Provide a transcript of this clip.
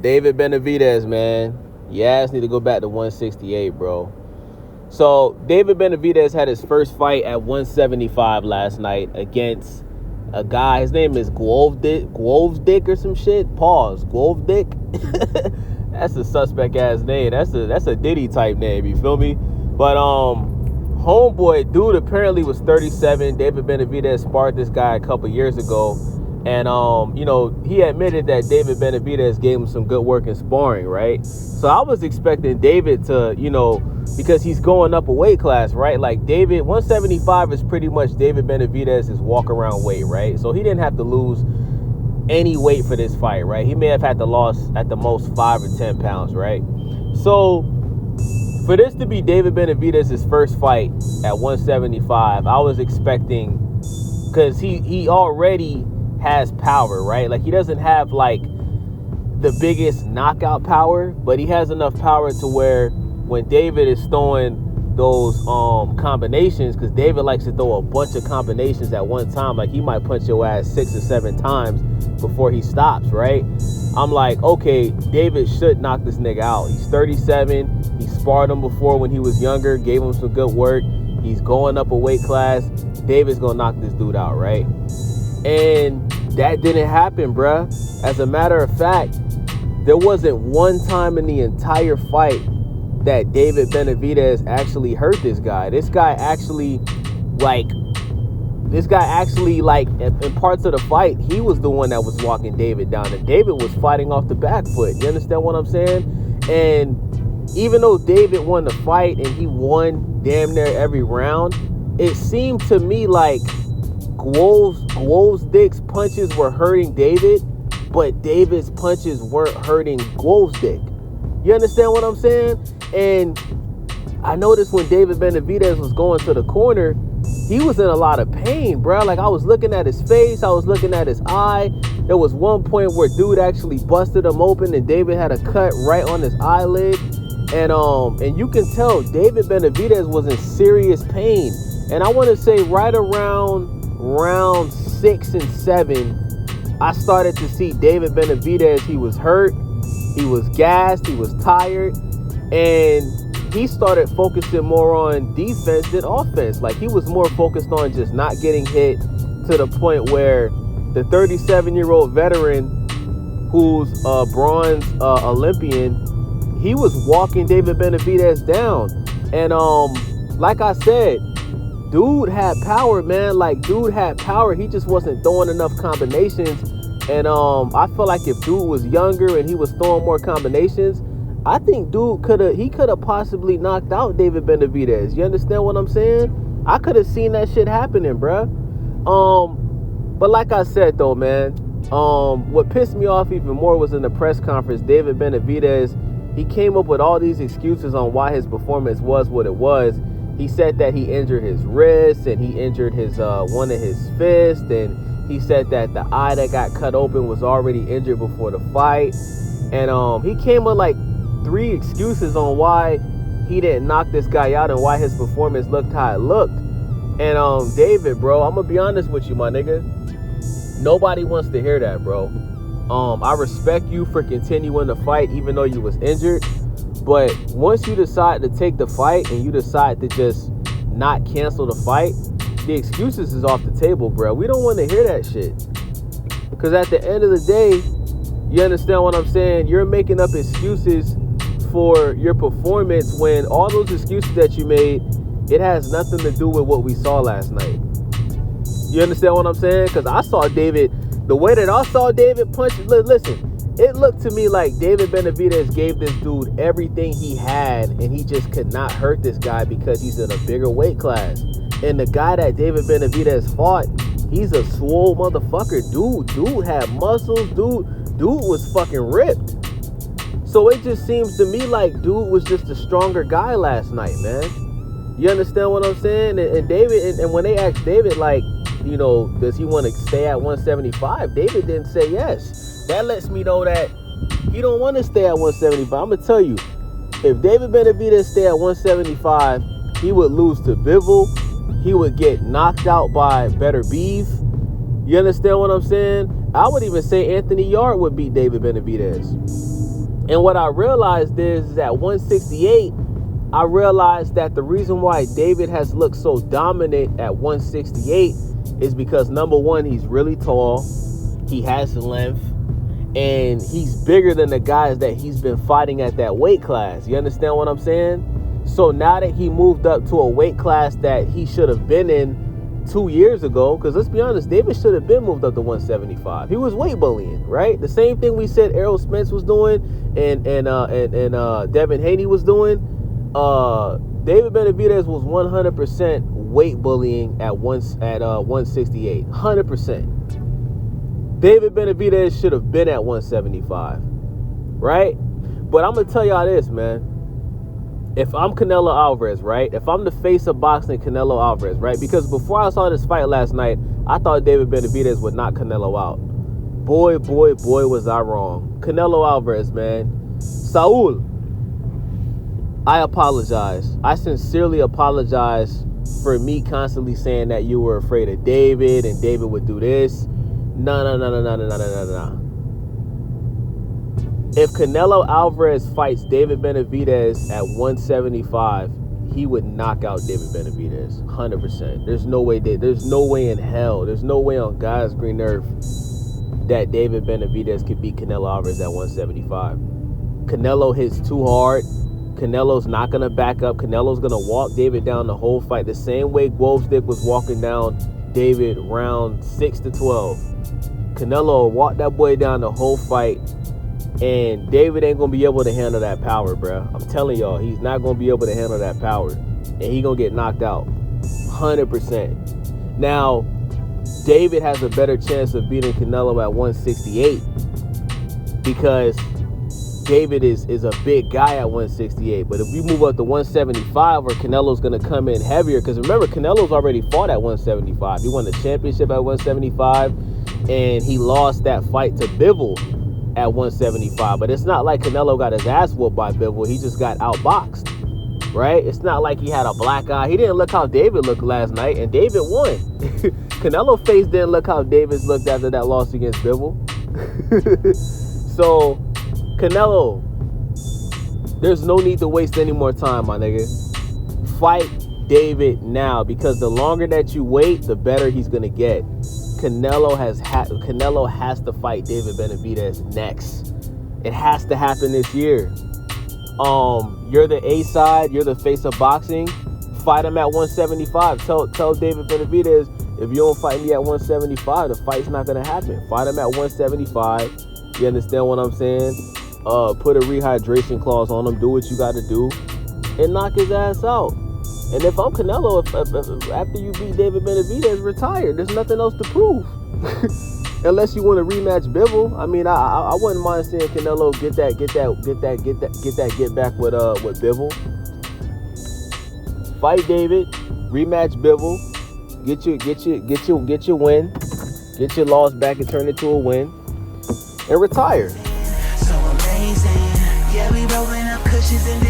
David Benavidez, man. Your ass need to go back to 168, bro. So, David Benavidez had his first fight at 175 last night against a guy. His name is Gwovdick or some shit. Pause. Gwovdick. That's a suspect-ass name. That's a Diddy type name, you feel me? But, homeboy, dude apparently was 37. David Benavidez sparred this guy a couple years ago. And, he admitted that David Benavidez gave him some good work in sparring, right? So I was expecting David to, because he's going up a weight class, right? Like David, 175 is pretty much David Benavidez's walk-around weight, right? So he didn't have to lose any weight for this fight, right? He may have had to lose at the most 5 or 10 pounds, right? So for this to be David Benavidez's first fight at 175, I was expecting, because he already has power, right? Like he doesn't have like the biggest knockout power, but he has enough power to where when David is throwing those combinations, because David likes to throw a bunch of combinations at one time, like he might punch your ass 6 or 7 times before he stops, right? I'm like, okay, David should knock this nigga out. He's 37. He sparred him before when he was younger, gave him some good work. He's going up a weight class. David's gonna knock this dude out, right? And that didn't happen, bruh. As a matter of fact, there wasn't one time in the entire fight that David Benavidez actually hurt this guy. This guy actually, in parts of the fight, he was the one that was walking David down, and David was fighting off the back foot. You understand what I'm saying? And even though David won the fight and he won damn near every round, it seemed to me like Gwovdick's punches were hurting David, but David's punches weren't hurting Gwovdick. You understand what I'm saying? And I noticed when David Benavidez was going to the corner, he was in a lot of pain, bro. Like I was looking at his face, I was looking at his eye. There was one point where dude actually busted him open and David had a cut right on his eyelid. And you can tell David Benavidez was in serious pain. And I want to say right around round 6 and 7, I started to see David Benavidez. He was hurt, he was gassed, he was tired, and he started focusing more on defense than offense. Like he was more focused on just not getting hit, to the point where the 37-year-old veteran, who's a bronze Olympian, he was walking David Benavidez down. And like I said, dude had power, man. Like dude had power. He just wasn't throwing enough combinations. And I feel like if dude was younger and he was throwing more combinations, I think dude could have possibly knocked out David Benavidez. You understand what I'm saying? I could have seen that shit happening, bruh. But like I said though, man, what pissed me off even more was in the press conference, David Benavidez, he came up with all these excuses on why his performance was what it was. He said that he injured his wrist and he injured his one of his fists, and he said that the eye that got cut open was already injured before the fight. And he came with like 3 excuses on why he didn't knock this guy out and why his performance looked how it looked. And David, bro, I'm gonna be honest with you, my nigga. Nobody wants to hear that, bro. I respect you for continuing the fight even though you was injured. But once you decide to take the fight and you decide to just not cancel the fight, the excuses is off the table, bro. We don't want to hear that shit. Because at the end of the day, you understand what I'm saying? You're making up excuses for your performance when all those excuses that you made, it has nothing to do with what we saw last night. You understand what I'm saying? Because I saw David, the way that I saw David punch, listen, it looked to me like David Benavidez gave this dude everything he had, and he just could not hurt this guy because he's in a bigger weight class. And the guy that David Benavidez fought, he's a swole motherfucker. Dude had muscles. Dude was fucking ripped. So it just seems to me like dude was just a stronger guy last night, man. You understand what I'm saying? And David, and when they asked David, like, does he want to stay at 175? David didn't say yes. That lets me know that he don't want to stay at 175. I'm going to tell you, if David Benavidez stay at 175, he would lose to Bivol. He would get knocked out by Better Beef. You understand what I'm saying? I would even say Anthony Yarde would beat David Benavidez. And what I realized is at 168, I realized that the reason why David has looked so dominant at 168 is because, number one, he's really tall, he has length, and he's bigger than the guys that he's been fighting at that weight class. You understand what I'm saying? So now that he moved up to a weight class that he should have been in 2 years ago, because let's be honest, David should have been moved up to 175. He was weight bullying, right? The same thing we said Errol Spence was doing and Devin Haney was doing. David Benavidez was 100% weight bullying at 168. 100%. David Benavidez should have been at 175, right? But I'm gonna tell y'all this, man. If I'm Canelo Alvarez, right? If I'm the face of boxing, Canelo Alvarez, right? Because before I saw this fight last night, I thought David Benavidez would knock Canelo out. Boy, was I wrong. Canelo Alvarez, man. Saul, I apologize. I sincerely apologize for me constantly saying that you were afraid of David and David would do this. No. If Canelo Alvarez fights David Benavidez at 175, he would knock out David Benavidez, 100%. There's no way in hell, there's no way on God's green earth that David Benavidez could beat Canelo Alvarez at 175. Canelo hits too hard. Canelo's not going to back up. Canelo's going to walk David down the whole fight the same way Wolfstick was walking down David round 6 to 12. Canelo walked that boy down the whole fight. And David ain't going to be able to handle that power, bro. I'm telling y'all, he's not going to be able to handle that power. And he's going to get knocked out. 100%. Now, David has a better chance of beating Canelo at 168 because David is a big guy at 168. But if we move up to 175, where Canelo's going to come in heavier, because remember, Canelo's already fought at 175. He won the championship at 175, and he lost that fight to Bivol at 175. But it's not like Canelo got his ass whooped by Bivol. He just got outboxed, right? It's not like he had a black eye. He didn't look how David looked last night, and David won. Canelo face didn't look how David's looked after that loss against Bivol. So, Canelo, there's no need to waste any more time, my nigga. Fight David now, because the longer that you wait, the better he's gonna get. Canelo has to fight David Benavidez next. It has to happen this year. You're the A side, you're the face of boxing. Fight him at 175. Tell David Benavidez, if you don't fight me at 175, the fight's not gonna happen. Fight him at 175. You understand what I'm saying? Put a rehydration clause on him. Do what you got to do, and knock his ass out. And if I'm Canelo, if after you beat David Benavidez, retire. There's nothing else to prove, unless you want to rematch Bivol. I mean, I wouldn't mind seeing Canelo get back with Bivol. Fight David, rematch Bivol, get your win, get your loss back and turn it to a win, and retire. So amazing, yeah, we rolling up cushions and